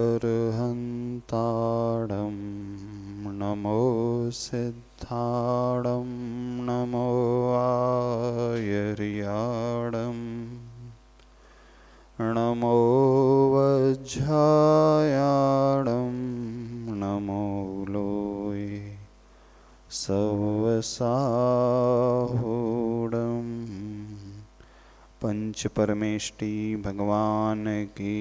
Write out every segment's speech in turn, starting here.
अर्हन्ताडं नमो सिद्धाडं नमो आयर्याडं नमो वज्झायाडं नमो लोये सवसाहूडं। पंच परमेष्टि भगवान की,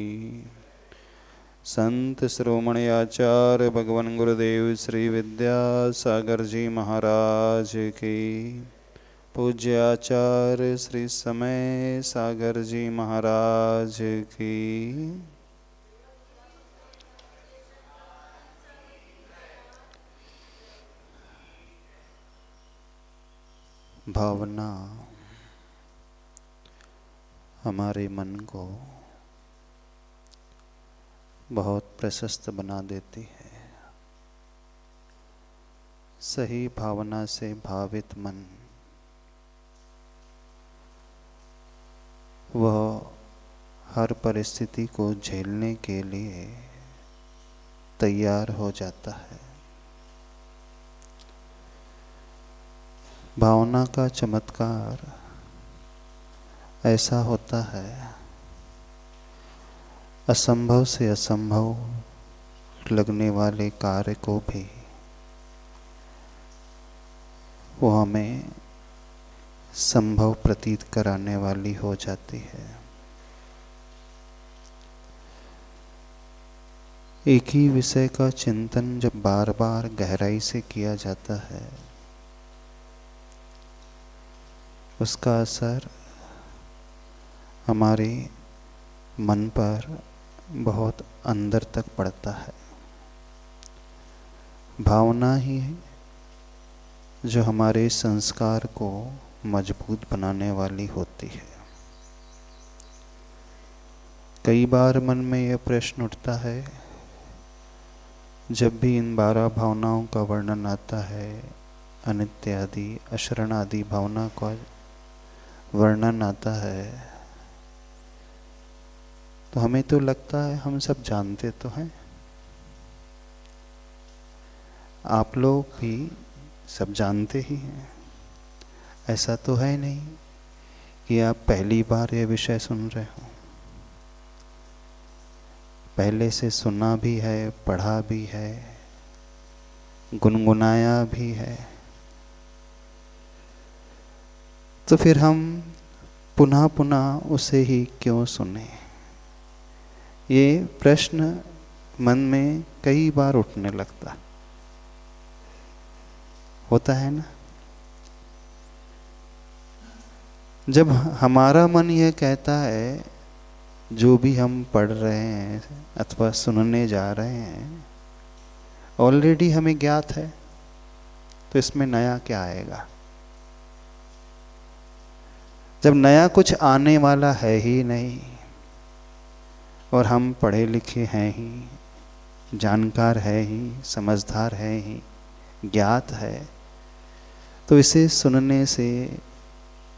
संत श्रोमणि आचार्य भगवान गुरुदेव श्री विद्यासागर जी महाराज की, पूज्य आचार्य श्री समय सागर जी महाराज की। भावना हमारे मन को बहुत प्रशस्त बना देती है। सही भावना से भावित मन वह हर परिस्थिति को झेलने के लिए तैयार हो जाता है। भावना का चमत्कार ऐसा होता है, असंभव से असंभव लगने वाले कार्य को भी वो हमें संभव प्रतीत कराने वाली हो जाती है। एक ही विषय का चिंतन जब बार बार गहराई से किया जाता है, उसका असर हमारे मन पर बहुत अंदर तक पड़ता है। भावना ही है जो हमारे संस्कार को मजबूत बनाने वाली होती है। कई बार मन में यह प्रश्न उठता है, जब भी इन 12 भावनाओं का वर्णन आता है, अनित्य आदि अशरण आदि भावना का वर्णन आता है, तो हमें तो लगता है हम सब जानते तो हैं। आप लोग भी सब जानते ही हैं। ऐसा तो है नहीं कि आप पहली बार ये विषय सुन रहे हो। पहले से सुना भी है, पढ़ा भी है, गुनगुनाया भी है। तो फिर हम पुनः पुनः उसे ही क्यों सुने? ये प्रश्न मन में कई बार उठने लगता होता है ना। जब हमारा मन यह कहता है, जो भी हम पढ़ रहे हैं अथवा सुनने जा रहे हैं ऑलरेडी हमें ज्ञात है, तो इसमें नया क्या आएगा? जब नया कुछ आने वाला है ही नहीं और हम पढ़े लिखे हैं ही, जानकार है ही, समझदार है ही, ज्ञात है, तो इसे सुनने से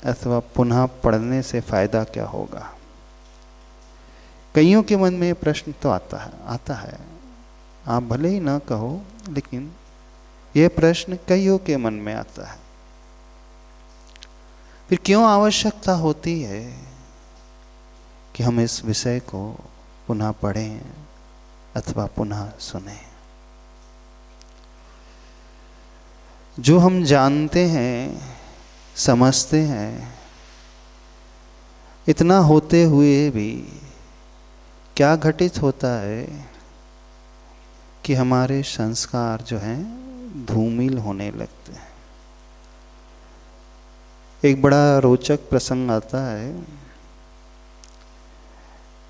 अथवा पुनः पढ़ने से फायदा क्या होगा? कईयों के मन में प्रश्न तो आता है। आप भले ही ना कहो, लेकिन यह प्रश्न कईयों के मन में आता है। फिर क्यों आवश्यकता होती है कि हम इस विषय को पुनः पढ़ें अथवा पुनः सुनें? जो हम जानते हैं, समझते हैं, इतना होते हुए भी क्या घटित होता है कि हमारे संस्कार जो हैं धूमिल होने लगते हैं। एक बड़ा रोचक प्रसंग आता है।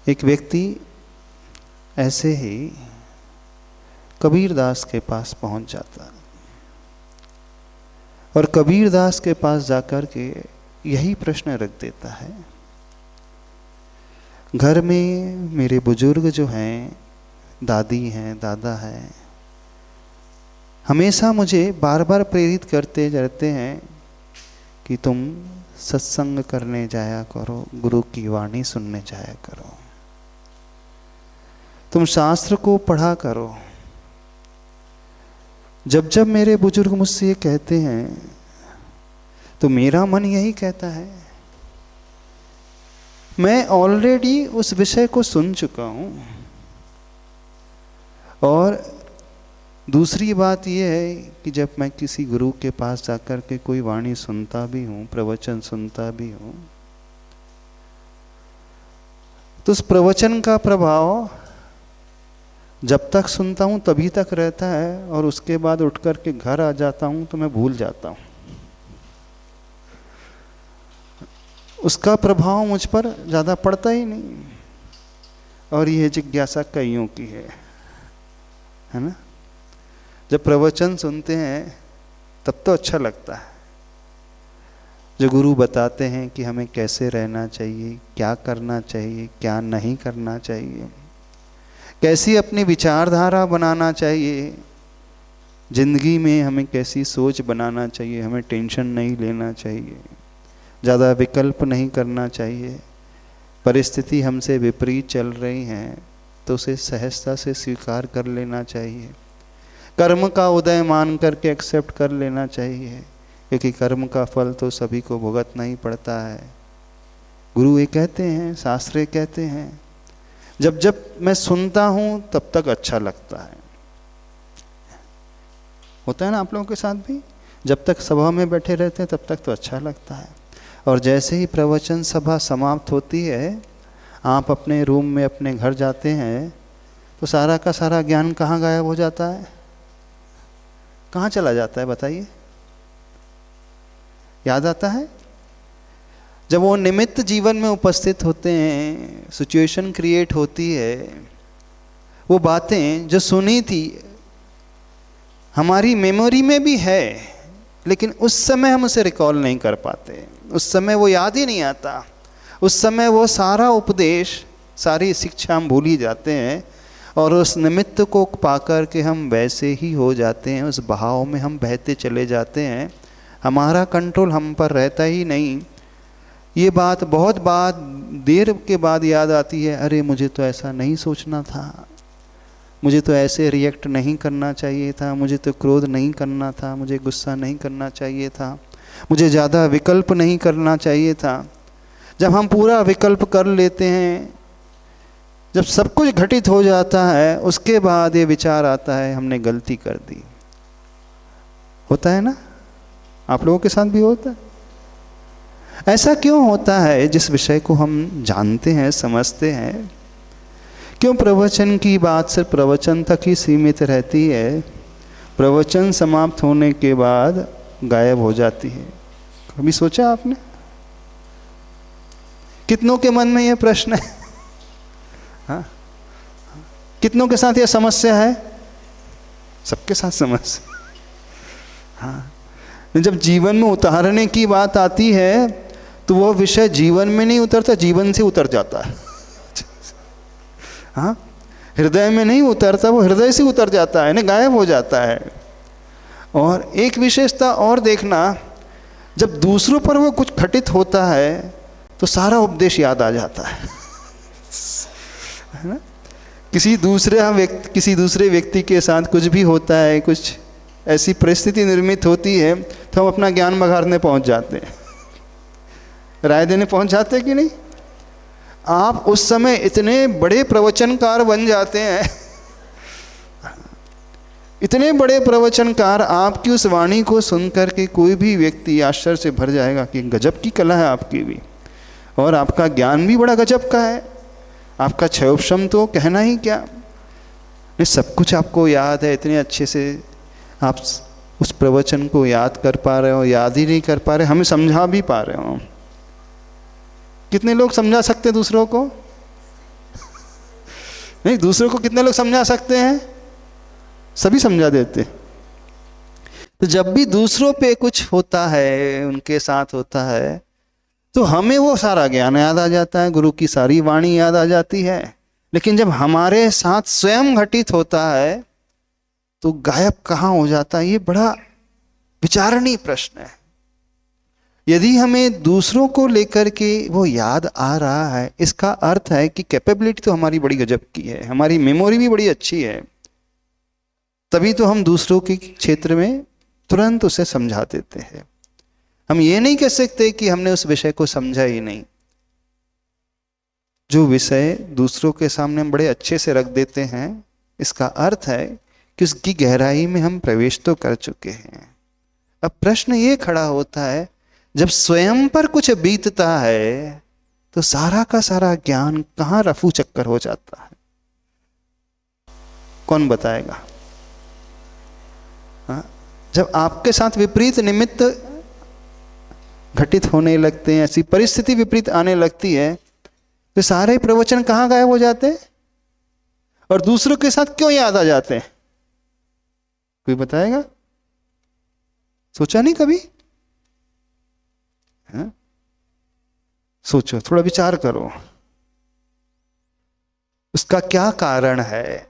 एक व्यक्ति ऐसे ही कबीरदास के पास पहुंच जाता है और कबीरदास के पास जाकर के यही प्रश्न रख देता है, घर में मेरे बुजुर्ग जो हैं, दादी हैं, दादा हैं, हमेशा मुझे बार बार प्रेरित करते रहते हैं कि तुम सत्संग करने जाया करो, गुरु की वाणी सुनने जाया करो। तुम शास्त्र को पढ़ा करो। जब जब मेरे बुजुर्ग मुझसे ये कहते हैं तो मेरा मन यही कहता है, मैं ऑलरेडी उस विषय को सुन चुका हूं। और दूसरी बात यह है कि जब मैं किसी गुरु के पास जाकर के कोई वाणी सुनता भी हूं, प्रवचन सुनता भी हूं, तो उस प्रवचन का प्रभाव जब तक सुनता हूं तभी तक रहता है, और उसके बाद उठ कर के घर आ जाता हूं तो मैं भूल जाता हूं। उसका प्रभाव मुझ पर ज़्यादा पड़ता ही नहीं। और यह जिज्ञासा कईयों की है ना। जब प्रवचन सुनते हैं तब तो अच्छा लगता है, जो गुरु बताते हैं कि हमें कैसे रहना चाहिए, क्या करना चाहिए, क्या नहीं करना चाहिए, कैसी अपनी विचारधारा बनाना चाहिए, जिंदगी में हमें कैसी सोच बनाना चाहिए, हमें टेंशन नहीं लेना चाहिए, ज़्यादा विकल्प नहीं करना चाहिए, परिस्थिति हमसे विपरीत चल रही हैं तो उसे सहजता से स्वीकार कर लेना चाहिए, कर्म का उदय मान करके एक्सेप्ट कर लेना चाहिए, क्योंकि कर्म का फल तो सभी को भुगतना ही पड़ता है। गुरु ये कहते हैं, शास्त्र ये कहते हैं। जब जब मैं सुनता हूं तब तक अच्छा लगता है। होता है ना आप लोगों के साथ भी, जब तक सभा में बैठे रहते हैं तब तक तो अच्छा लगता है, और जैसे ही प्रवचन सभा समाप्त होती है, आप अपने रूम में अपने घर जाते हैं, तो सारा का सारा ज्ञान कहाँ गायब हो जाता है, कहाँ चला जाता है बताइए? याद आता है? जब वो निमित्त जीवन में उपस्थित होते हैं, सिचुएशन क्रिएट होती है, वो बातें जो सुनी थी हमारी मेमोरी में भी है, लेकिन उस समय हम उसे रिकॉल नहीं कर पाते, उस समय वो याद ही नहीं आता, उस समय वो सारा उपदेश, सारी शिक्षा हम भूल ही जाते हैं, और उस निमित्त को पाकर के हम वैसे ही हो जाते हैं, उस बहाव में हम बहते चले जाते हैं, हमारा कंट्रोल हम पर रहता ही नहीं। ये बात बहुत देर के बाद याद आती है, अरे मुझे तो ऐसा नहीं सोचना था, मुझे तो ऐसे रिएक्ट नहीं करना चाहिए था, मुझे तो क्रोध नहीं करना था, मुझे गुस्सा नहीं करना चाहिए था, मुझे ज़्यादा विकल्प नहीं करना चाहिए था। जब हम पूरा विकल्प कर लेते हैं, जब सब कुछ घटित हो जाता है, उसके बाद ये विचार आता है हमने गलती कर दी। होता है ना? आप लोगों के साथ भी होता है? ऐसा क्यों होता है? जिस विषय को हम जानते हैं, समझते हैं, क्यों प्रवचन की बात सिर्फ प्रवचन तक ही सीमित रहती है, प्रवचन समाप्त होने के बाद गायब हो जाती है? कभी सोचा आपने? कितनों के मन में यह प्रश्न है? हाँ, कितनों के साथ यह समस्या है? सबके साथ समस्या। हाँ, जब जीवन में उतारने की बात आती है तो वह विषय जीवन में नहीं उतरता, जीवन से उतर जाता है। हाँ, हृदय में नहीं उतरता, वो हृदय से उतर जाता है ना, गायब हो जाता है। और एक विशेषता और देखना, जब दूसरों पर वो कुछ घटित होता है तो सारा उपदेश याद आ जाता है ना? किसी दूसरे व्यक्ति के साथ कुछ भी होता है, कुछ ऐसी परिस्थिति निर्मित होती है तो हम अपना ज्ञान बघारने पहुंच जाते हैं, राय देने पहुंच जाते हैं कि नहीं? आप उस समय इतने बड़े प्रवचनकार बन जाते हैं, इतने बड़े प्रवचनकार, आपकी उस वाणी को सुनकर के कोई भी व्यक्ति आश्चर्य से भर जाएगा कि गजब की कला है आपकी भी, और आपका ज्ञान भी बड़ा गजब का है, आपका क्षयोपशम तो कहना ही क्या, नहीं सब कुछ आपको याद है, इतने अच्छे से आप उस प्रवचन को याद कर पा रहे हो, याद ही नहीं कर पा रहे, हमें समझा भी पा रहे हो। कितने लोग समझा सकते हैं दूसरों को? नहीं, दूसरों को कितने लोग समझा सकते हैं? सभी समझा देते। तो जब भी दूसरों पे कुछ होता है, उनके साथ होता है, तो हमें वो सारा ज्ञान याद आ जाता है, गुरु की सारी वाणी याद आ जाती है। लेकिन जब हमारे साथ स्वयं घटित होता है तो गायब कहाँ हो जाता है? ये बड़ा विचारणीय प्रश्न है। यदि हमें दूसरों को लेकर के वो याद आ रहा है, इसका अर्थ है कि कैपेबिलिटी तो हमारी बड़ी गजब की है, हमारी मेमोरी भी बड़ी अच्छी है। तभी तो हम दूसरों के क्षेत्र में तुरंत उसे समझा देते हैं। हम ये नहीं कह सकते कि हमने उस विषय को समझा ही नहीं। जो विषय दूसरों के सामने हम बड़े अच्छे से रख देते हैं, इसका अर्थ है कि उसकी गहराई में हम प्रवेश तो कर चुके हैं। अब प्रश्न ये खड़ा होता है, जब स्वयं पर कुछ बीतता है तो सारा का सारा ज्ञान कहां रफू चक्कर हो जाता है? कौन बताएगा? हाँ? जब आपके साथ विपरीत निमित्त घटित होने लगते हैं, ऐसी परिस्थिति विपरीत आने लगती है, तो सारे प्रवचन कहां गायब हो जाते हैं और दूसरों के साथ क्यों याद आ जाते हैं? कोई बताएगा? सोचा नहीं कभी? हाँ? सोचो, थोड़ा विचार करो, उसका क्या कारण है?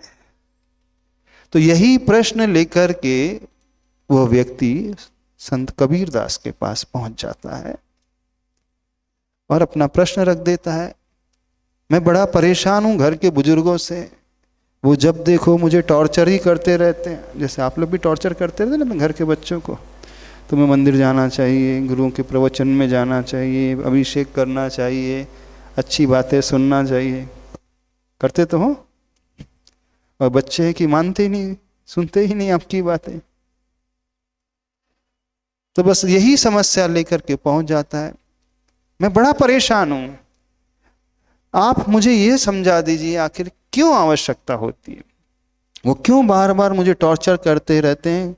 तो यही प्रश्न लेकर के वह व्यक्ति संत कबीरदास के पास पहुंच जाता है और अपना प्रश्न रख देता है। मैं बड़ा परेशान हूं घर के बुजुर्गों से, वो जब देखो मुझे टॉर्चर ही करते रहते हैं। जैसे आप लोग भी टॉर्चर करते रहते ना घर के बच्चों को, तुम्हें मंदिर जाना चाहिए, गुरुओं के प्रवचन में जाना चाहिए, अभिषेक करना चाहिए, अच्छी बातें सुनना चाहिए। करते तो हो, और बच्चे हैं कि मानते ही नहीं, सुनते ही नहीं आपकी बातें। तो बस यही समस्या लेकर के पहुंच जाता है, मैं बड़ा परेशान हूं, आप मुझे ये समझा दीजिए आखिर क्यों आवश्यकता होती है, वो क्यों बार बार मुझे टॉर्चर करते रहते हैं।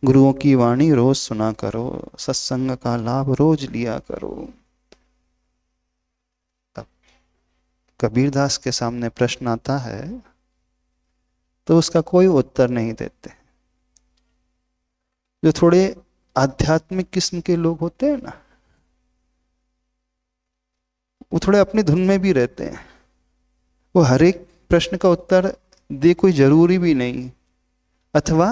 गुरुओं की वाणी रोज सुना करो, सत्संग का लाभ रोज लिया करो। अब कबीरदास के सामने प्रश्न आता है तो उसका कोई उत्तर नहीं देते। जो थोड़े आध्यात्मिक किस्म के लोग होते हैं ना, वो थोड़े अपनी धुन में भी रहते हैं, वो हर एक प्रश्न का उत्तर दे कोई जरूरी भी नहीं, अथवा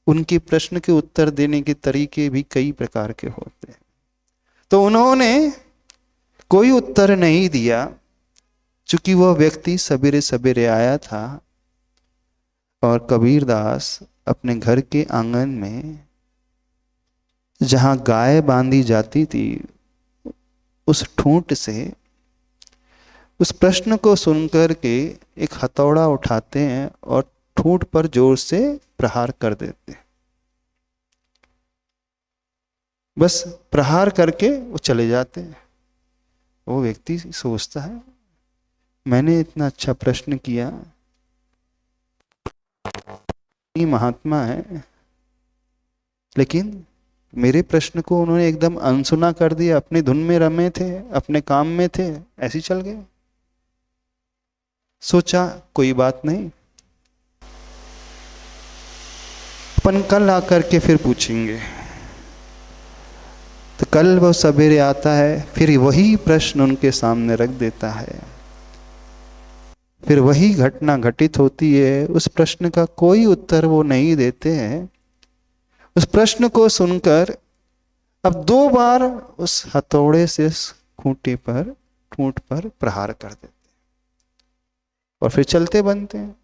उनके प्रश्न के उत्तर देने के तरीके भी कई प्रकार के होते हैं। तो उन्होंने कोई उत्तर नहीं दिया, चूंकि वह व्यक्ति सवेरे सवेरे आया था और कबीरदास अपने घर के आंगन में जहां गाय बांधी जाती थी उस ठूंठ से उस प्रश्न को सुनकर के एक हथौड़ा उठाते हैं और ठूंठ पर जोर से प्रहार कर देते हैं। बस प्रहार करके वो चले जाते हैं। वो व्यक्ति सोचता है, मैंने इतना अच्छा प्रश्न किया, ये महात्मा है, लेकिन मेरे प्रश्न को उन्होंने एकदम अनसुना कर दिया। अपनी धुन में रमे थे, अपने काम में थे, ऐसे चल गए। सोचा कोई बात नहीं, अपन कल आकर के फिर पूछेंगे। तो कल वो सवेरे आता है, फिर वही प्रश्न उनके सामने रख देता है, फिर वही घटना घटित होती है। उस प्रश्न का कोई उत्तर वो नहीं देते हैं। उस प्रश्न को सुनकर अब 2 बार उस हथौड़े से खूंटे पर ठूंठ पर प्रहार कर देते और फिर चलते बनते हैं।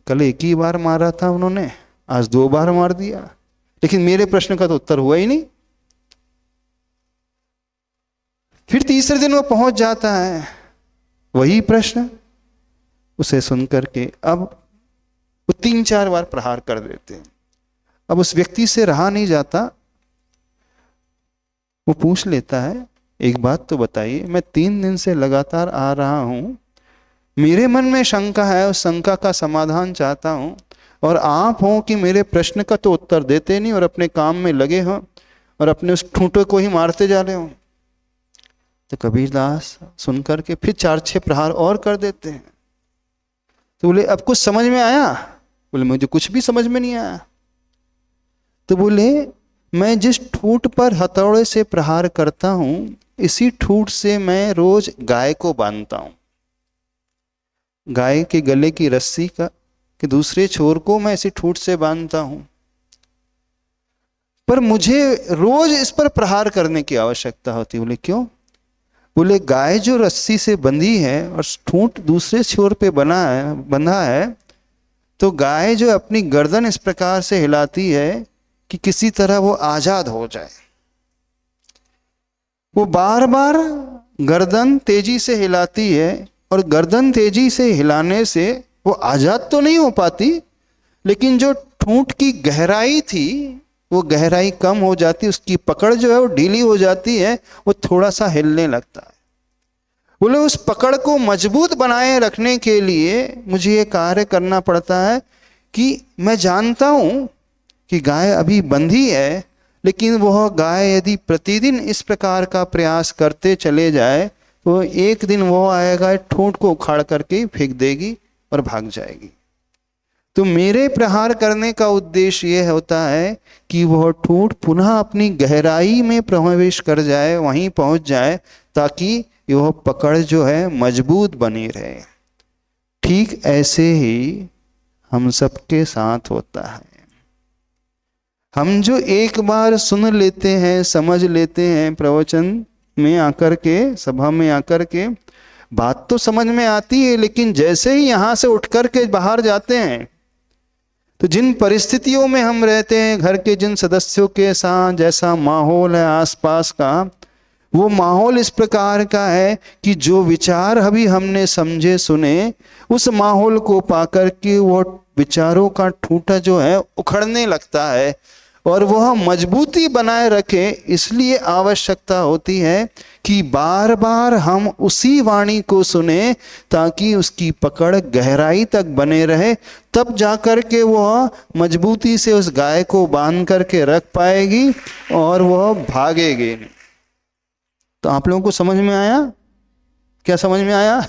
कल एक ही बार मारा था उन्होंने, आज 2 बार मार दिया, लेकिन मेरे प्रश्न का तो उत्तर हुआ ही नहीं। फिर तीसरे दिन वो पहुंच जाता है, वही प्रश्न उसे सुनकर के अब वो 3-4 बार प्रहार कर देते हैं। अब उस व्यक्ति से रहा नहीं जाता, वो पूछ लेता है, एक बात तो बताइए, मैं 3 दिन से लगातार आ रहा हूं, मेरे मन में शंका है, उस शंका का समाधान चाहता हूं, और आप हो कि मेरे प्रश्न का तो उत्तर देते नहीं और अपने काम में लगे हो और अपने उस ठूंठे को ही मारते जा रहे हो। तो कबीरदास सुनकर के फिर 4-6 प्रहार और कर देते हैं। तो बोले अब कुछ समझ में आया? बोले मुझे कुछ भी समझ में नहीं आया। तो बोले मैं जिस ठूंठ पर हथौड़े से प्रहार करता हूं, इसी ठूंठ से मैं रोज गाय को बांधता हूं। गाय के गले की रस्सी का कि दूसरे छोर को मैं इसी ठूंठ से बांधता हूं। पर मुझे रोज इस पर प्रहार करने की आवश्यकता होती। बोले क्यों? बोले गाय जो रस्सी से बंधी है और ठूंठ दूसरे छोर पे बंधा है, तो गाय जो अपनी गर्दन इस प्रकार से हिलाती है कि किसी तरह वो आजाद हो जाए। वो बार बार गर्दन तेजी से हिलाती है, और गर्दन तेजी से हिलाने से वो आजाद तो नहीं हो पाती, लेकिन जो ठूंठ की गहराई थी वो गहराई कम हो जाती, उसकी पकड़ जो है वो ढीली हो जाती है, वो थोड़ा सा हिलने लगता है। बोले उस पकड़ को मजबूत बनाए रखने के लिए मुझे ये कार्य करना पड़ता है कि मैं जानता हूं कि गाय अभी बंधी है, लेकिन वह गाय यदि प्रतिदिन इस प्रकार का प्रयास करते चले जाए तो एक दिन वो आएगा, ठूंठ को उखाड़ करके फेंक देगी और भाग जाएगी। तो मेरे प्रहार करने का उद्देश्य यह होता है कि वह ठूंठ पुनः अपनी गहराई में प्रवेश कर जाए, वहीं पहुंच जाए, ताकि वह पकड़ जो है मजबूत बनी रहे। ठीक ऐसे ही हम सबके साथ होता है। हम जो एक बार सुन लेते हैं, समझ लेते हैं, प्रवचन में आकर के, सभा में आकर के बात तो समझ में आती है, लेकिन जैसे ही यहाँ से उठ कर के बाहर जाते हैं तो जिन परिस्थितियों में हम रहते हैं, घर के जिन सदस्यों के साथ जैसा माहौल है आसपास का, वो माहौल इस प्रकार का है कि जो विचार अभी हमने समझे सुने, उस माहौल को पाकर के वो विचारों का ठूंठा जो है उखड़ने लगता है, और वह मजबूती बनाए रखे। इसलिए आवश्यकता होती है कि बार बार हम उसी वाणी को सुने, ताकि उसकी पकड़ गहराई तक बने रहे, तब जाकर के वह मजबूती से उस गाय को बांध करके रख पाएगी और वह भागेगी। तो आप लोगों को समझ में आया? क्या समझ में आया?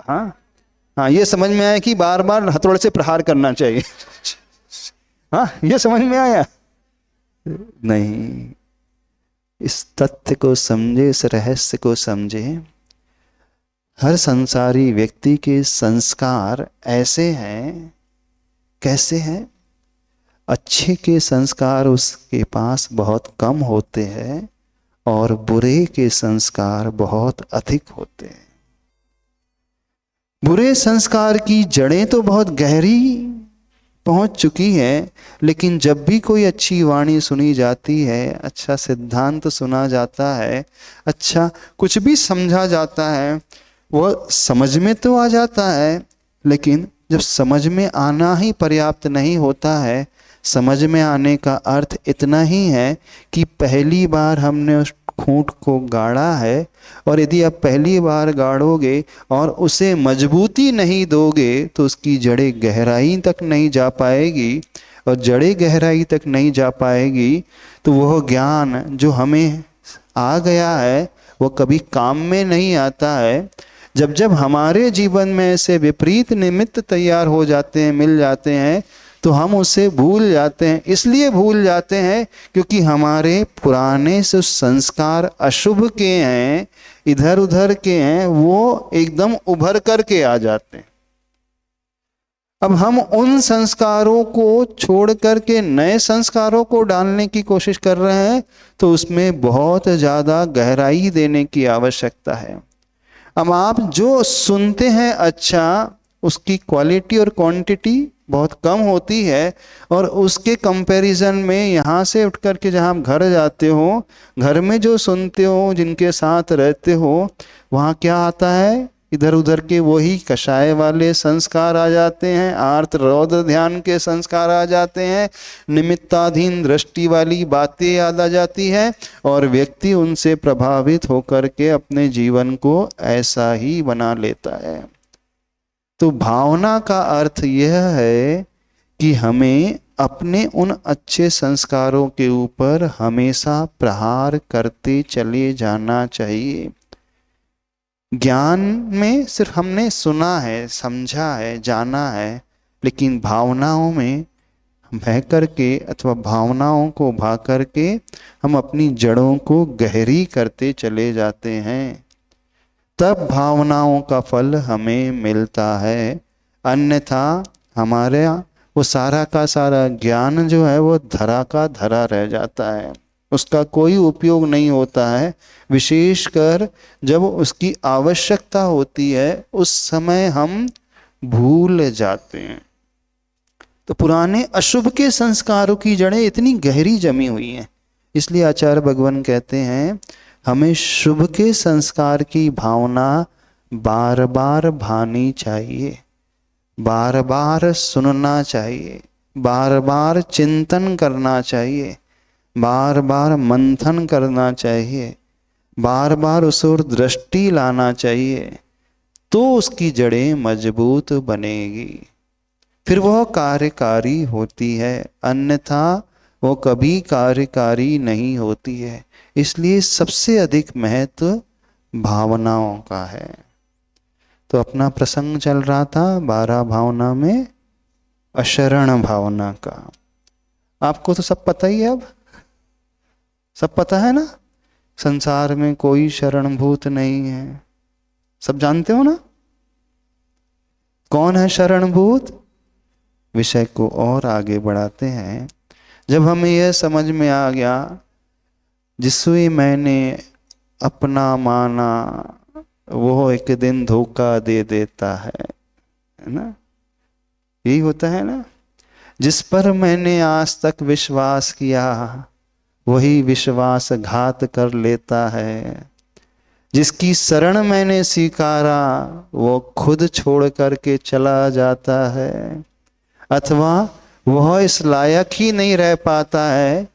हाँ, ये समझ में आया कि बार बार हथौड़े से प्रहार करना चाहिए। हाँ, ये समझ में आया? नहीं, इस तथ्य को समझे, इस रहस्य को समझे। हर संसारी व्यक्ति के संस्कार ऐसे हैं। कैसे हैं? अच्छे के संस्कार उसके पास बहुत कम होते हैं और बुरे के संस्कार बहुत अधिक होते हैं। बुरे संस्कार की जड़ें तो बहुत गहरी पहुंच चुकी है, लेकिन जब भी कोई अच्छी वाणी सुनी जाती है, अच्छा सिद्धांत सुना जाता है, अच्छा कुछ भी समझा जाता है, वह समझ में तो आ जाता है, लेकिन जब समझ में आना ही पर्याप्त नहीं होता है, समझ में आने का अर्थ इतना ही है कि पहली बार हमने उस खूंट को गाड़ा है, और यदि आप पहली बार गाड़ोगे और उसे मजबूती नहीं दोगे तो उसकी जड़ें गहराई तक नहीं जा पाएगी, और जड़ें गहराई तक नहीं जा पाएगी तो वह ज्ञान जो हमें आ गया है वो कभी काम में नहीं आता है। जब जब हमारे जीवन में ऐसे विपरीत निमित्त तैयार हो जाते हैं, मिल जाते हैं, तो हम उसे भूल जाते हैं। इसलिए भूल जाते हैं क्योंकि हमारे पुराने से संस्कार अशुभ के हैं, इधर उधर के हैं, वो एकदम उभर करके आ जाते हैं। अब हम उन संस्कारों को छोड़ करके नए संस्कारों को डालने की कोशिश कर रहे हैं, तो उसमें बहुत ज़्यादा गहराई देने की आवश्यकता है। अब आप जो सुनते हैं, अच्छा उसकी क्वालिटी और क्वांटिटी बहुत कम होती है, और उसके कंपैरिजन में यहाँ से उठ कर के जहाँ आप घर जाते हो, घर में जो सुनते हो, जिनके साथ रहते हो, वहाँ क्या आता है? इधर उधर के वही कषाय वाले संस्कार आ जाते हैं, आर्त रौद्र ध्यान के संस्कार आ जाते हैं, निमित्ताधीन दृष्टि वाली बातें याद आ जाती है, और व्यक्ति उनसे प्रभावित होकर के अपने जीवन को ऐसा ही बना लेता है। तो भावना का अर्थ यह है कि हमें अपने उन अच्छे संस्कारों के ऊपर हमेशा प्रहार करते चले जाना चाहिए। ज्ञान में सिर्फ हमने सुना है, समझा है, जाना है, लेकिन भावनाओं में बह करके अथवा भावनाओं को भा करके हम अपनी जड़ों को गहरी करते चले जाते हैं, तब भावनाओं का फल हमें मिलता है। अन्यथा हमारे वो सारा का सारा ज्ञान जो है वो धरा का धरा रह जाता है, उसका कोई उपयोग नहीं होता है। विशेषकर जब उसकी आवश्यकता होती है उस समय हम भूल जाते हैं। तो पुराने अशुभ के संस्कारों की जड़ें इतनी गहरी जमी हुई हैं, इसलिए आचार्य भगवान कहते हैं हमें शुभ के संस्कार की भावना बार बार भानी चाहिए, बार बार सुनना चाहिए, बार बार चिंतन करना चाहिए, बार बार मंथन करना चाहिए, बार बार उस ओर दृष्टि लाना चाहिए, तो उसकी जड़ें मजबूत बनेगी, फिर वह कार्यकारी होती है, अन्यथा वो कभी कार्यकारी नहीं होती है। इसलिए सबसे अधिक महत्व भावनाओं का है। तो अपना प्रसंग चल रहा था 12 भावना में अशरण भावना का। आपको तो सब पता ही है, अब सब पता है ना, संसार में कोई शरणभूत नहीं है, सब जानते हो ना। कौन है शरणभूत? विषय को और आगे बढ़ाते हैं। जब हमें यह समझ में आ गया जिसे मैंने अपना माना वो एक दिन धोखा दे देता है ना, यही होता है ना। जिस पर मैंने आज तक विश्वास किया वही विश्वासघात कर लेता है, जिसकी शरण मैंने स्वीकारा वो खुद छोड़ करके चला जाता है, अथवा वह इस लायक ही नहीं रह पाता है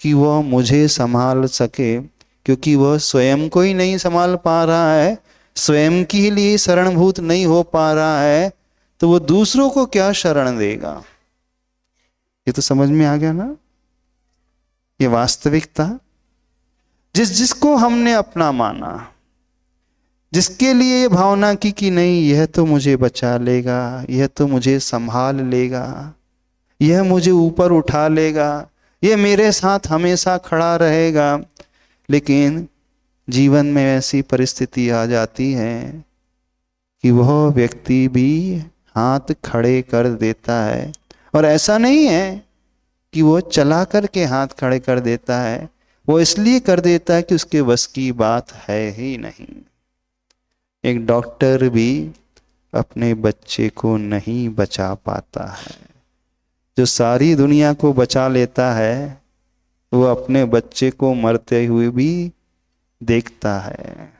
कि वह मुझे संभाल सके, क्योंकि वह स्वयं को ही नहीं संभाल पा रहा है, स्वयं के लिए शरणभूत नहीं हो पा रहा है, तो वो दूसरों को क्या शरण देगा। ये तो समझ में आ गया ना, ये वास्तविकता। जिसको हमने अपना माना, जिसके लिए ये भावना की कि नहीं यह तो मुझे बचा लेगा, यह तो मुझे संभाल लेगा, यह मुझे ऊपर उठा लेगा, यह मेरे साथ हमेशा खड़ा रहेगा, लेकिन जीवन में ऐसी परिस्थिति आ जाती है कि वह व्यक्ति भी हाथ खड़े कर देता है। और ऐसा नहीं है कि वो चला करके हाथ खड़े कर देता है, वो इसलिए कर देता है कि उसके बस की बात है ही नहीं। एक डॉक्टर भी अपने बच्चे को नहीं बचा पाता है। जो सारी दुनिया को बचा लेता है वो अपने बच्चे को मरते हुए भी देखता है।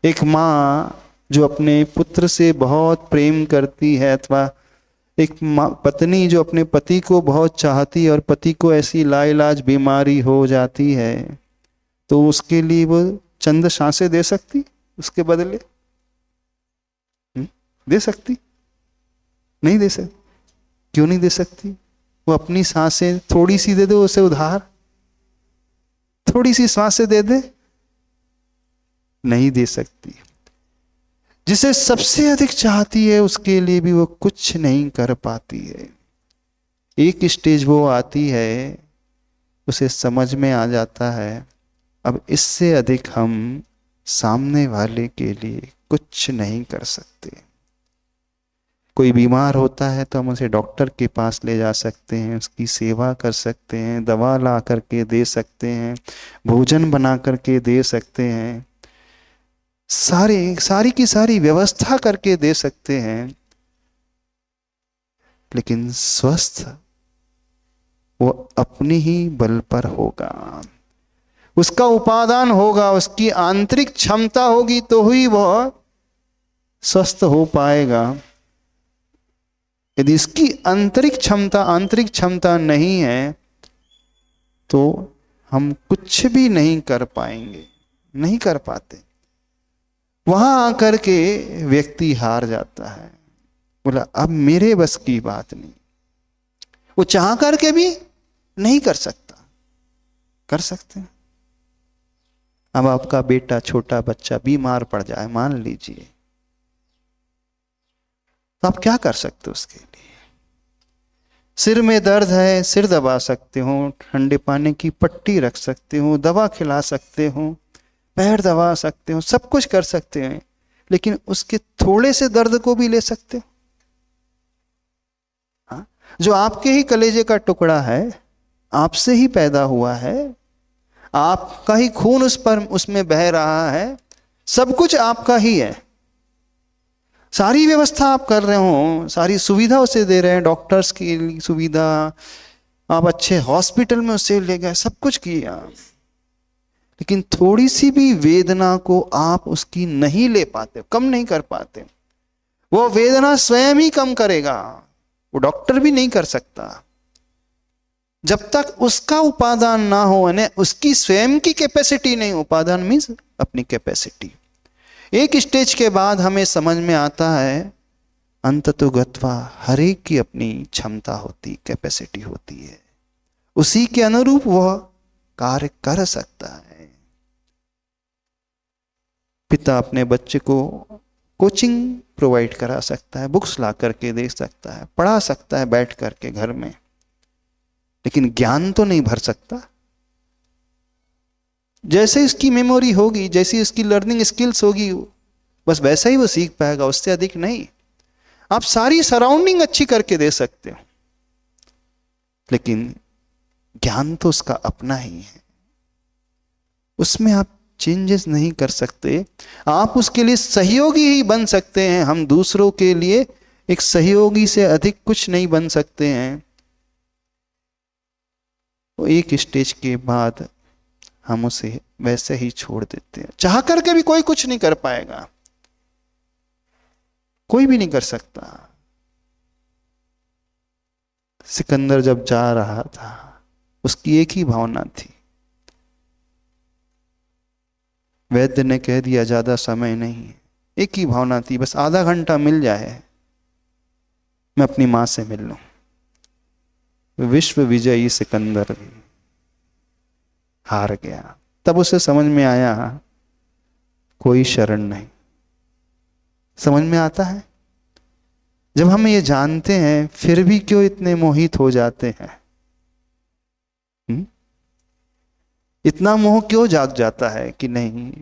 एक माँ जो अपने पुत्र से बहुत प्रेम करती है, अथवा एक पत्नी जो अपने पति को बहुत चाहती है और पति को ऐसी लाइलाज बीमारी हो जाती है, तो उसके लिए वो चंद सांसें दे सकती उसके बदले? दे सकती? नहीं दे सकती। क्यों नहीं दे सकती? वो अपनी सांसें थोड़ी सी दे दे उसे उधार, थोड़ी सी सांसें दे दे, नहीं दे सकती। जिसे सबसे अधिक चाहती है उसके लिए भी वो कुछ नहीं कर पाती है। एक स्टेज वो आती है, उसे समझ में आ जाता है अब इससे अधिक हम सामने वाले के लिए कुछ नहीं कर सकते। कोई बीमार होता है तो हम उसे डॉक्टर के पास ले जा सकते हैं, उसकी सेवा कर सकते हैं, दवा ला करके दे सकते हैं, भोजन बना करके दे सकते हैं, सारी की सारी व्यवस्था करके दे सकते हैं, लेकिन स्वस्थ वो अपनी ही बल पर होगा। उसका उपादान होगा, उसकी आंतरिक क्षमता होगी तो ही वह स्वस्थ हो पाएगा। यदि इसकी आंतरिक क्षमता नहीं है तो हम कुछ भी नहीं कर पाएंगे, नहीं कर पाते। वहां आकर के व्यक्ति हार जाता है, बोला अब मेरे बस की बात नहीं। वो चाह करके भी नहीं कर सकता। कर सकते हैं? अब आपका बेटा छोटा बच्चा बीमार पड़ जाए मान लीजिए, तो आप क्या कर सकते हो उसके लिए? सिर में दर्द है, सिर दबा सकते हो, ठंडे पानी की पट्टी रख सकते हो, दवा खिला सकते हो, पैर दबा सकते हो, सब कुछ कर सकते हैं, लेकिन उसके थोड़े से दर्द को भी ले सकते हो। हाँ? जो आपके ही कलेजे का टुकड़ा है, आपसे ही पैदा हुआ है, आपका ही खून उसमें बह रहा है, सब कुछ आपका ही है। सारी व्यवस्था आप कर रहे हो, सारी सुविधा उसे दे रहे हैं, डॉक्टर्स की सुविधा, आप अच्छे हॉस्पिटल में उसे ले गए, सब कुछ किया, लेकिन थोड़ी सी भी वेदना को आप उसकी नहीं ले पाते, कम नहीं कर पाते। वो वेदना स्वयं ही कम करेगा, वो डॉक्टर भी नहीं कर सकता। जब तक उसका उपादान ना हो, यानी उसकी स्वयं की कैपेसिटी नहीं, उपादान मीन्स अपनी कैपेसिटी। एक स्टेज के बाद हमें समझ में आता है अंततो गत्वा हर एक की अपनी क्षमता होती, कैपेसिटी होती है, उसी के अनुरूप वह कार्य कर सकता है। पिता अपने बच्चे को कोचिंग प्रोवाइड करा सकता है, बुक्स ला करके दे सकता है, पढ़ा सकता है बैठ करके घर में, लेकिन ज्ञान तो नहीं भर सकता। जैसे इसकी मेमोरी होगी, जैसी इसकी लर्निंग स्किल्स होगी, बस वैसा ही वो सीख पाएगा, उससे अधिक नहीं। आप सारी सराउंडिंग अच्छी करके दे सकते हो, लेकिन ज्ञान तो उसका अपना ही है, उसमें आप चेंजेस नहीं कर सकते। आप उसके लिए सहयोगी ही बन सकते हैं, हम दूसरों के लिए एक सहयोगी से अधिक कुछ नहीं बन सकते हैं। तो एक स्टेज के बाद हम उसे वैसे ही छोड़ देते हैं, चाह करके भी कोई कुछ नहीं कर पाएगा, कोई भी नहीं कर सकता। सिकंदर जब जा रहा था, उसकी एक ही भावना थी, वैद्य ने कह दिया ज्यादा समय नहीं, एक ही भावना थी, बस आधा घंटा मिल जाए मैं अपनी मां से मिल लूं। विश्व विजयी सिकंदर हार गया। तब उसे समझ में आया कोई शरण नहीं। समझ में आता है, जब हम ये जानते हैं फिर भी क्यों इतने मोहित हो जाते हैं? इतना मोह क्यों जाग जाता है कि नहीं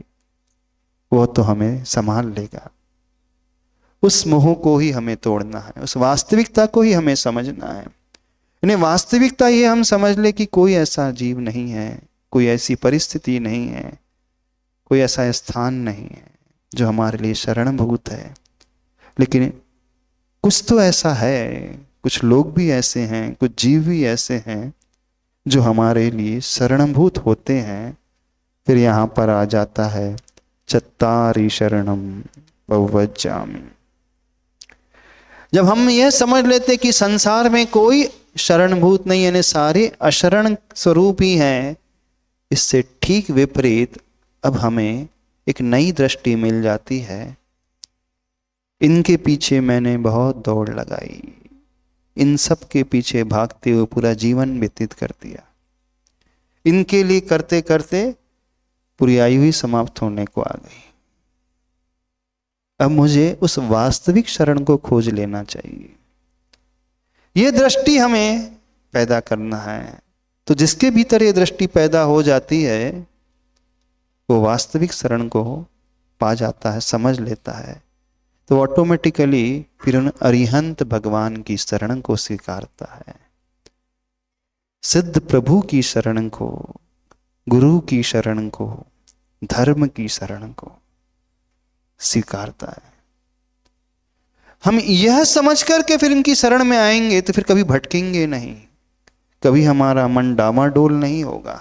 वो तो हमें संभाल लेगा। उस मोह को ही हमें तोड़ना है, उस वास्तविकता को ही हमें समझना है। यानी वास्तविकता ये हम समझ ले कि कोई ऐसा जीव नहीं है, कोई ऐसी परिस्थिति नहीं है, कोई ऐसा स्थान नहीं है जो हमारे लिए शरणभूत है। लेकिन कुछ तो ऐसा है, कुछ लोग भी ऐसे हैं, कुछ जीव भी ऐसे हैं जो हमारे लिए शरणभूत होते हैं। फिर यहाँ पर आ जाता है चत्तारि शरणम पवज्जामि। जब हम यह समझ लेते कि संसार में कोई शरणभूत नहीं, यानी सारे अशरण स्वरूप ही हैं, इससे ठीक विपरीत अब हमें एक नई दृष्टि मिल जाती है। इनके पीछे मैंने बहुत दौड़ लगाई, इन सब के पीछे भागते हुए पूरा जीवन व्यतीत कर दिया, इनके लिए करते करते पूरी आयु ही समाप्त होने को आ गई। अब मुझे उस वास्तविक शरण को खोज लेना चाहिए। यह दृष्टि हमें पैदा करना है। तो जिसके भीतर ये दृष्टि पैदा हो जाती है वो वास्तविक शरण को पा जाता है, समझ लेता है, तो ऑटोमेटिकली फिर उन अरिहंत भगवान की शरण को स्वीकारता है, सिद्ध प्रभु की शरण को, गुरु की शरण को, धर्म की शरण को स्वीकारता है। हम यह समझ करके फिर इनकी शरण में आएंगे तो फिर कभी भटकेंगे नहीं, कभी हमारा मन डामाडोल नहीं होगा।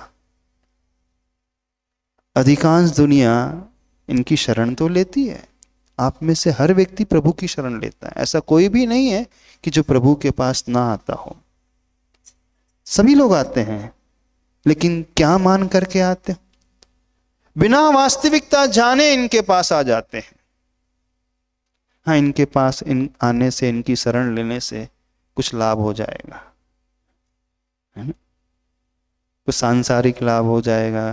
अधिकांश दुनिया इनकी शरण तो लेती है, आप में से हर व्यक्ति प्रभु की शरण लेता है, ऐसा कोई भी नहीं है कि जो प्रभु के पास ना आता हो। सभी लोग आते हैं, लेकिन क्या मान करके आते हैं? बिना वास्तविकता जाने इनके पास आ जाते हैं। हाँ, इनके पास इन आने से, इनकी शरण लेने से कुछ लाभ हो जाएगा, है ना? कुछ सांसारिक लाभ हो जाएगा,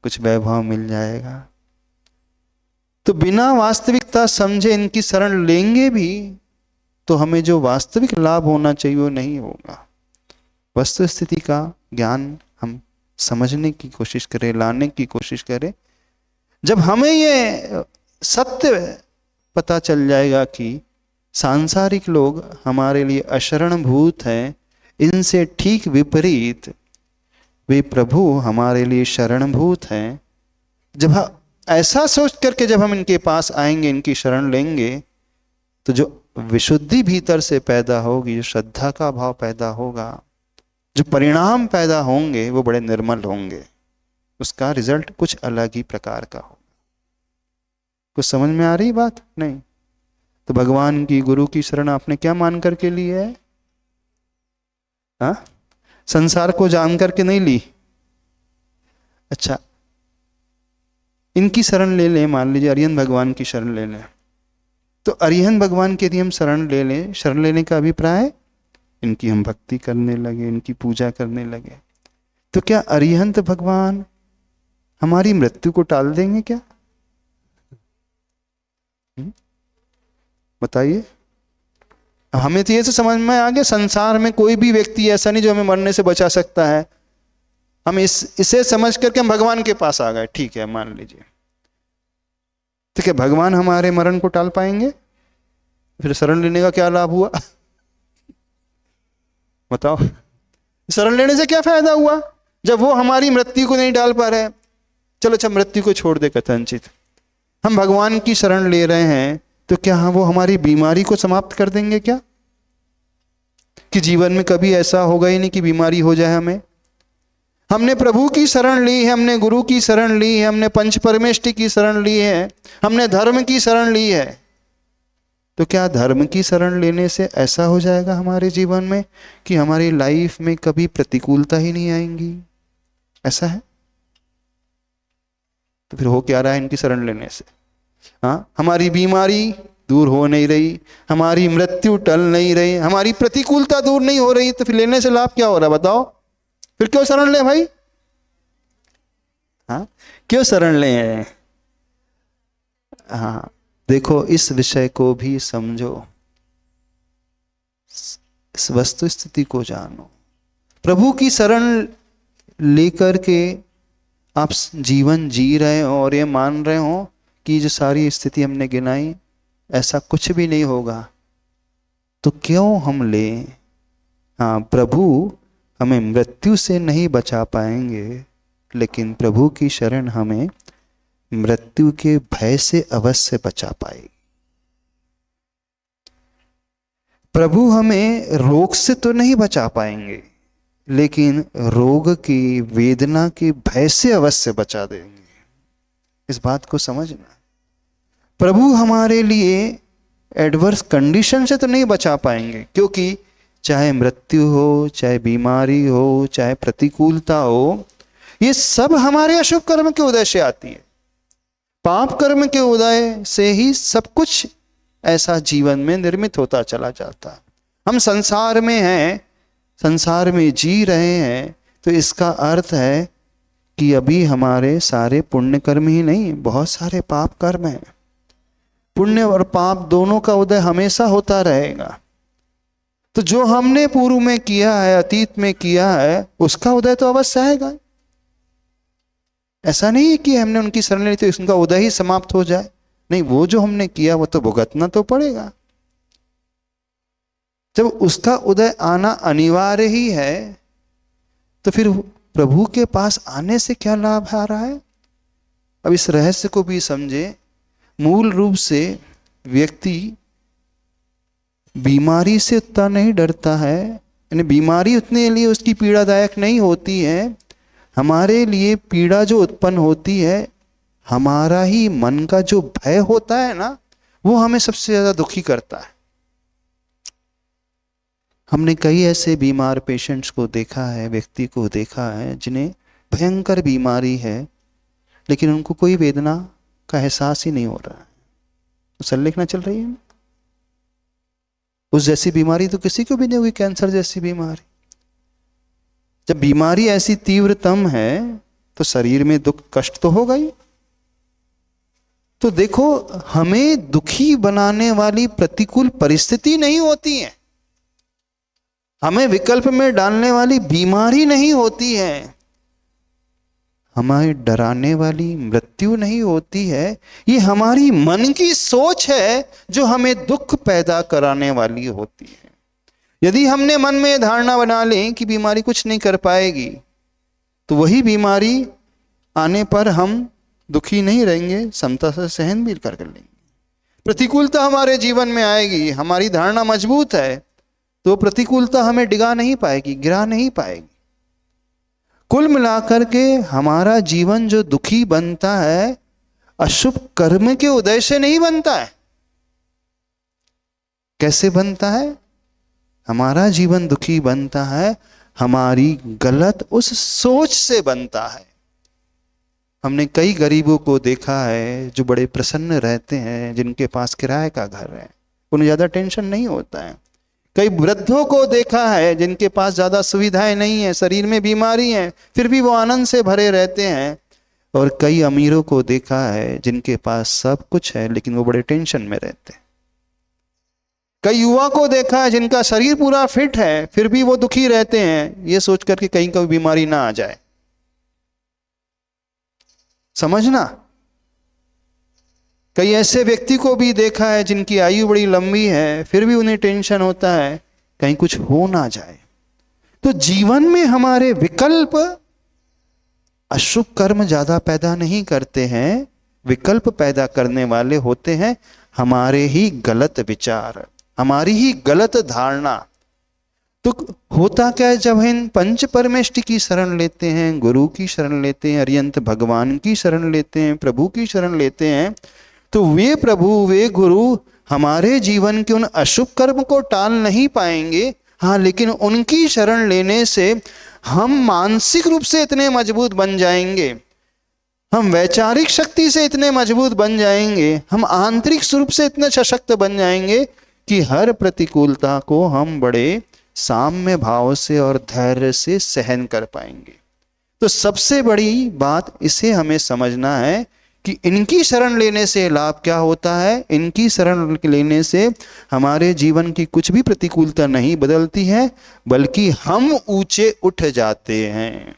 कुछ वैभव मिल जाएगा। तो बिना वास्तविकता समझे इनकी शरण लेंगे भी तो हमें जो वास्तविक लाभ होना चाहिए वो नहीं होगा। वस्तु स्थिति का ज्ञान हम समझने की कोशिश करें, लाने की कोशिश करें। जब हमें ये सत्य पता चल जाएगा कि सांसारिक लोग हमारे लिए अशरणभूत हैं, इनसे ठीक विपरीत वे प्रभु हमारे लिए शरणभूत हैं। जब ऐसा सोच करके जब हम इनके पास आएंगे, इनकी शरण लेंगे, तो जो विशुद्धि भीतर से पैदा होगी, जो श्रद्धा का भाव पैदा होगा, जो परिणाम पैदा होंगे वो बड़े निर्मल होंगे। उसका रिजल्ट कुछ अलग ही प्रकार का होगा। कुछ समझ में आ रही बात? नहीं तो भगवान की, गुरु की शरण आपने क्या मान करके ली है? हाँ, संसार को जान करके नहीं ली। अच्छा, इनकी शरण ले लें, मान लीजिए अरिहंत भगवान की शरण ले लें, तो अरिहंत भगवान के यदि हम शरण ले लें, शरण लेने का अभिप्राय इनकी हम भक्ति करने लगे, इनकी पूजा करने लगे, तो क्या अरिहंत भगवान हमारी मृत्यु को टाल देंगे क्या? बताइए। हमें तो ये तो समझ में आ गया, संसार में कोई भी व्यक्ति ऐसा नहीं जो हमें मरने से बचा सकता है। हम इसे समझ करके हम भगवान के पास आ गए, ठीक है, मान लीजिए। तो क्या भगवान हमारे मरण को टाल पाएंगे? फिर शरण लेने का क्या लाभ हुआ? बताओ, शरण लेने से क्या फायदा हुआ जब वो हमारी मृत्यु को नहीं डाल पा रहे? चलो अच्छा, मृत्यु को छोड़ दे कथनचित, हम भगवान की शरण ले रहे हैं, तो क्या वो हमारी बीमारी को समाप्त कर देंगे क्या? कि जीवन में कभी ऐसा होगा ही नहीं कि बीमारी हो जाए हमें। हमने प्रभु की शरण ली है, हमने गुरु की शरण ली है, हमने पंच परमेष्टि की शरण ली है, हमने धर्म की शरण ली है, तो क्या धर्म की शरण लेने से ऐसा हो जाएगा हमारे जीवन में कि हमारी लाइफ में कभी प्रतिकूलता ही नहीं आएंगी? ऐसा है? तो फिर हो क्या रहा है इनकी शरण लेने से? हाँ, हमारी बीमारी दूर हो नहीं रही, हमारी मृत्यु टल नहीं रही, हमारी प्रतिकूलता दूर नहीं हो रही, तो फिर लेने से लाभ क्या हो रहा है? बताओ, फिर क्यों शरण ले भाई? हाँ, क्यों शरण ले? हाँ, देखो, इस विषय को भी समझो, इस वस्तु स्थिति को जानो। प्रभु की शरण लेकर के आप जीवन जी रहे हो और ये मान रहे हो कि जो सारी स्थिति हमने गिनाई ऐसा कुछ भी नहीं होगा, तो क्यों हम ले? हाँ, प्रभु हमें मृत्यु से नहीं बचा पाएंगे, लेकिन प्रभु की शरण हमें मृत्यु के भय से अवश्य बचा पाएगी। प्रभु हमें रोग से तो नहीं बचा पाएंगे, लेकिन रोग की, वेदना के भय से अवश्य बचा देंगे। इस बात को समझना। प्रभु हमारे लिए एडवर्स कंडीशन से तो नहीं बचा पाएंगे, क्योंकि चाहे मृत्यु हो, चाहे बीमारी हो, चाहे प्रतिकूलता हो, ये सब हमारे अशुभ कर्म के उदय से आती है। पाप कर्म के उदय से ही सब कुछ ऐसा जीवन में निर्मित होता चला जाता। हम संसार में हैं, संसार में जी रहे हैं, तो इसका अर्थ है कि अभी हमारे सारे पुण्य कर्म ही नहीं, बहुत सारे पाप कर्म हैं। पुण्य और पाप दोनों का उदय हमेशा होता रहेगा। तो जो हमने पूर्व में किया है, अतीत में किया है, उसका उदय तो अवश्य आएगा। ऐसा नहीं है कि हमने उनकी शरण ली तो उसका उदय ही समाप्त हो जाए। नहीं, वो जो हमने किया वो तो भुगतना तो पड़ेगा। जब उसका उदय आना अनिवार्य ही है, तो फिर प्रभु के पास आने से क्या लाभ आ रहा है? अब इस रहस्य को भी समझे। मूल रूप से व्यक्ति बीमारी से उतना नहीं डरता है, यानी बीमारी उतने लिए उसकी पीड़ादायक नहीं होती है। हमारे लिए पीड़ा जो उत्पन्न होती है, हमारा ही मन का जो भय होता है ना, वो हमें सबसे ज्यादा दुखी करता है। हमने कई ऐसे बीमार पेशेंट्स को देखा है, व्यक्ति को देखा है, जिन्हें भयंकर बीमारी है, लेकिन उनको कोई वेदना का एहसास ही नहीं हो रहा है। तो संलेखना चल रही है। उस जैसी बीमारी तो किसी को भी नहीं हुई, कैंसर जैसी बीमारी। जब बीमारी ऐसी तीव्रतम है तो शरीर में दुख कष्ट तो होगा ही। तो देखो, हमें दुखी बनाने वाली प्रतिकूल परिस्थिति नहीं होती है, हमें विकल्प में डालने वाली बीमारी नहीं होती है, हमारे डराने वाली मृत्यु नहीं होती है, ये हमारी मन की सोच है जो हमें दुख पैदा कराने वाली होती है। यदि हमने मन में धारणा बना लें कि बीमारी कुछ नहीं कर पाएगी, तो वही बीमारी आने पर हम दुखी नहीं रहेंगे, समता से सहन भी कर लेंगे। प्रतिकूलता हमारे जीवन में आएगी, हमारी धारणा मजबूत है तो प्रतिकूलता हमें डिगा नहीं पाएगी, गिरा नहीं पाएगी। कुल मिलाकर के हमारा जीवन जो दुखी बनता है, अशुभ कर्म के उदय से नहीं बनता है। कैसे बनता है? हमारा जीवन दुखी बनता है, हमारी गलत उस सोच से बनता है। हमने कई गरीबों को देखा है जो बड़े प्रसन्न रहते हैं, जिनके पास किराए का घर है, उन्हें ज्यादा टेंशन नहीं होता है। कई वृद्धों को देखा है जिनके पास ज्यादा सुविधाएं नहीं है, शरीर में बीमारी है, फिर भी वो आनंद से भरे रहते हैं। और कई अमीरों को देखा है जिनके पास सब कुछ है लेकिन वो बड़े टेंशन में रहते हैं। कई युवा को देखा है जिनका शरीर पूरा फिट है, फिर भी वो दुखी रहते हैं, ये सोच करके कहीं कोई बीमारी ना आ जाए। समझना। कई ऐसे व्यक्ति को भी देखा है जिनकी आयु बड़ी लंबी है, फिर भी उन्हें टेंशन होता है कहीं कुछ हो ना जाए। तो जीवन में हमारे विकल्प अशुभ कर्म ज्यादा पैदा नहीं करते हैं, विकल्प पैदा करने वाले होते हैं हमारे ही गलत विचार, हमारी ही गलत धारणा। तो होता क्या है, जब हम पंच परमेष्टि की शरण लेते हैं, गुरु की शरण लेते हैं, अरियंत भगवान की शरण लेते हैं, प्रभु की शरण लेते हैं, तो वे प्रभु वे गुरु हमारे जीवन के उन अशुभ कर्म को टाल नहीं पाएंगे। हाँ, लेकिन उनकी शरण लेने से हम मानसिक रूप से इतने मजबूत बन जाएंगे, हम वैचारिक शक्ति से इतने मजबूत बन जाएंगे, हम आंतरिक रूप से इतने सशक्त बन जाएंगे कि हर प्रतिकूलता को हम बड़े साम्य भाव से और धैर्य से सहन कर पाएंगे। तो सबसे बड़ी बात इसे हमें समझना है कि इनकी शरण लेने से लाभ क्या होता है। इनकी शरण लेने से हमारे जीवन की कुछ भी प्रतिकूलता नहीं बदलती है, बल्कि हम ऊंचे उठ जाते हैं।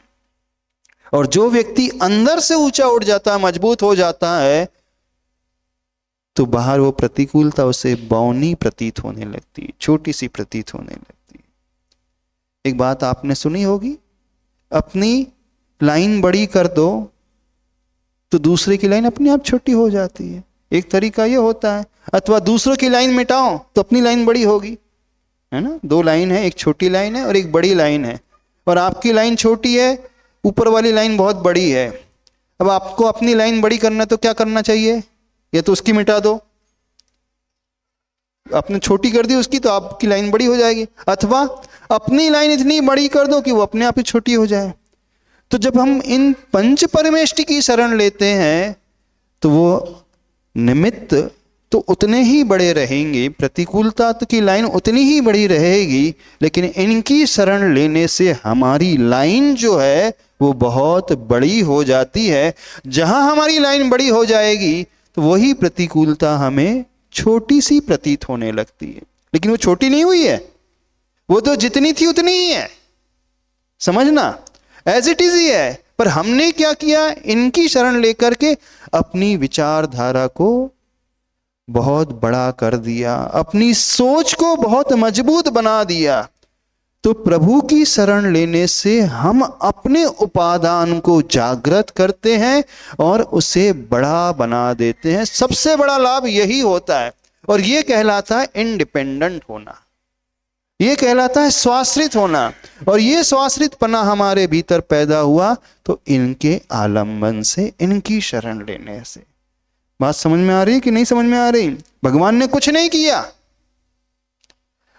और जो व्यक्ति अंदर से ऊंचा उठ जाता है, मजबूत हो जाता है, तो बाहर वो प्रतिकूलता उसे बौनी प्रतीत होने लगती है, छोटी सी प्रतीत होने लगती है। एक बात आपने सुनी होगी, अपनी लाइन बड़ी कर दो तो दूसरे की लाइन अपने आप छोटी हो जाती है। एक तरीका ये होता है। अथवा दूसरों की लाइन मिटाओ तो अपनी लाइन बड़ी होगी, है ना। दो लाइन है, एक छोटी लाइन है और एक बड़ी लाइन है, और आपकी लाइन छोटी है, ऊपर वाली लाइन बहुत बड़ी है। अब आपको अपनी लाइन बड़ी करना तो क्या करना चाहिए? या तो उसकी मिटा दो, आपने छोटी कर दी उसकी तो आपकी लाइन बड़ी हो जाएगी, अथवा अपनी लाइन इतनी बड़ी कर दो कि वो अपने आप ही छोटी हो जाए। तो जब हम इन पंच परमेष्टि की शरण लेते हैं तो वो निमित्त तो उतने ही बड़े रहेंगे, प्रतिकूलता की लाइन उतनी ही बड़ी रहेगी, लेकिन इनकी शरण लेने से हमारी लाइन जो है वो बहुत बड़ी हो जाती है। जहां हमारी लाइन बड़ी हो जाएगी तो वही प्रतिकूलता हमें छोटी सी प्रतीत होने लगती है, लेकिन वो छोटी नहीं हुई है, वो तो जितनी थी उतनी ही है। समझना, एज इट इज ही है। पर हमने क्या किया, इनकी शरण लेकर के अपनी विचारधारा को बहुत बड़ा कर दिया, अपनी सोच को बहुत मजबूत बना दिया। तो प्रभु की शरण लेने से हम अपने उपादान को जागृत करते हैं और उसे बड़ा बना देते हैं। सबसे बड़ा लाभ यही होता है, और यह कहलाता है इंडिपेंडेंट होना, ये कहलाता है स्वाश्रित होना। और ये स्वाश्रितपना हमारे भीतर पैदा हुआ तो इनके आलंबन से, इनकी शरण लेने से। बात समझ में आ रही कि नहीं समझ में आ रही? भगवान ने कुछ नहीं किया,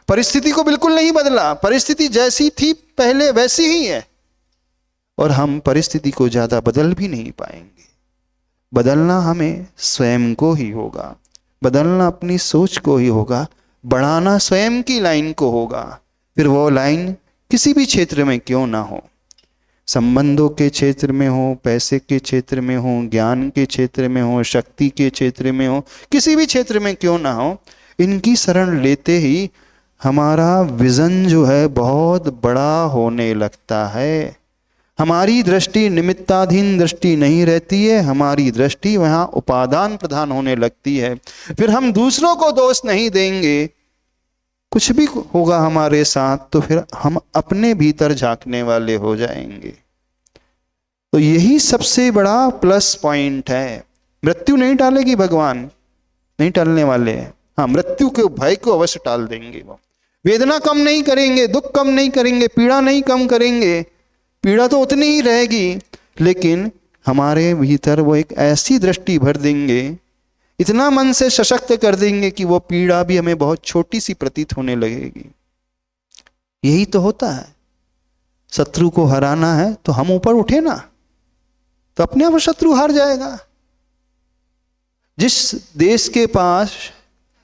परिस्थिति को बिल्कुल नहीं बदला, परिस्थिति जैसी थी पहले वैसी ही है, और हम परिस्थिति को ज्यादा बदल भी नहीं पाएंगे। बदलना हमें स्वयं को ही होगा, बदलना अपनी सोच को ही होगा, बढ़ाना स्वयं की लाइन को होगा। फिर वो लाइन किसी भी क्षेत्र में क्यों ना हो, संबंधों के क्षेत्र में हो, पैसे के क्षेत्र में हो, ज्ञान के क्षेत्र में हो, शक्ति के क्षेत्र में हो, किसी भी क्षेत्र में क्यों ना हो, इनकी शरण लेते ही हमारा विजन जो है बहुत बड़ा होने लगता है। हमारी दृष्टि निमित्ताधीन दृष्टि नहीं रहती है, हमारी दृष्टि वहां उपादान प्रधान होने लगती है। फिर हम दूसरों को दोष नहीं देंगे, कुछ भी होगा हमारे साथ तो फिर हम अपने भीतर झांकने वाले हो जाएंगे। तो यही सबसे बड़ा प्लस पॉइंट है। मृत्यु नहीं टालेगी भगवान, नहीं टालने वाले हैं। हाँ, मृत्यु के भय को अवश्य टाल देंगे वो। वेदना कम नहीं करेंगे, दुख कम नहीं करेंगे, पीड़ा नहीं कम करेंगे, पीड़ा तो उतनी ही रहेगी, लेकिन हमारे भीतर वो एक ऐसी दृष्टि भर देंगे, इतना मन से सशक्त कर देंगे कि वो पीड़ा भी हमें बहुत छोटी सी प्रतीत होने लगेगी। यही तो होता है। शत्रु को हराना है तो हम ऊपर उठे ना, तो अपने आप शत्रु हार जाएगा। जिस देश के पास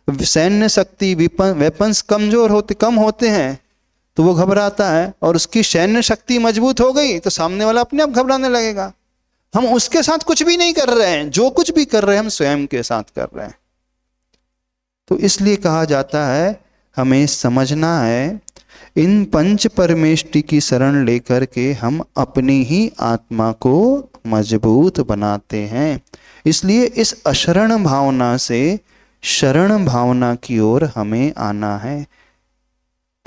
सैन्य शक्ति वेपन्स कम होते हैं तो वो घबराता है, और उसकी सैन्य शक्ति मजबूत हो गई तो सामने वाला अपने आप घबराने लगेगा। हम उसके साथ कुछ भी नहीं कर रहे हैं, जो कुछ भी कर रहे हैं हम स्वयं के साथ कर रहे हैं। तो इसलिए कहा जाता है हमें समझना है, इन पंच परमेष्टि की शरण लेकर के हम अपनी ही आत्मा को मजबूत बनाते हैं। इसलिए इस अशरण भावना से शरण भावना की ओर हमें आना है।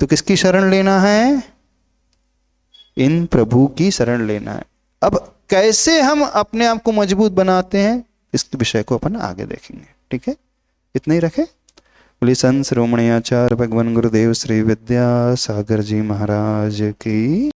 तो किसकी शरण लेना है? इन प्रभु की शरण लेना है। अब कैसे हम अपने आप को मजबूत बनाते हैं, इस विषय को अपन आगे देखेंगे। ठीक है, इतना ही रखे। बोले संत शिरोमणि आचार्य भगवान गुरुदेव श्री विद्यासागर जी महाराज की।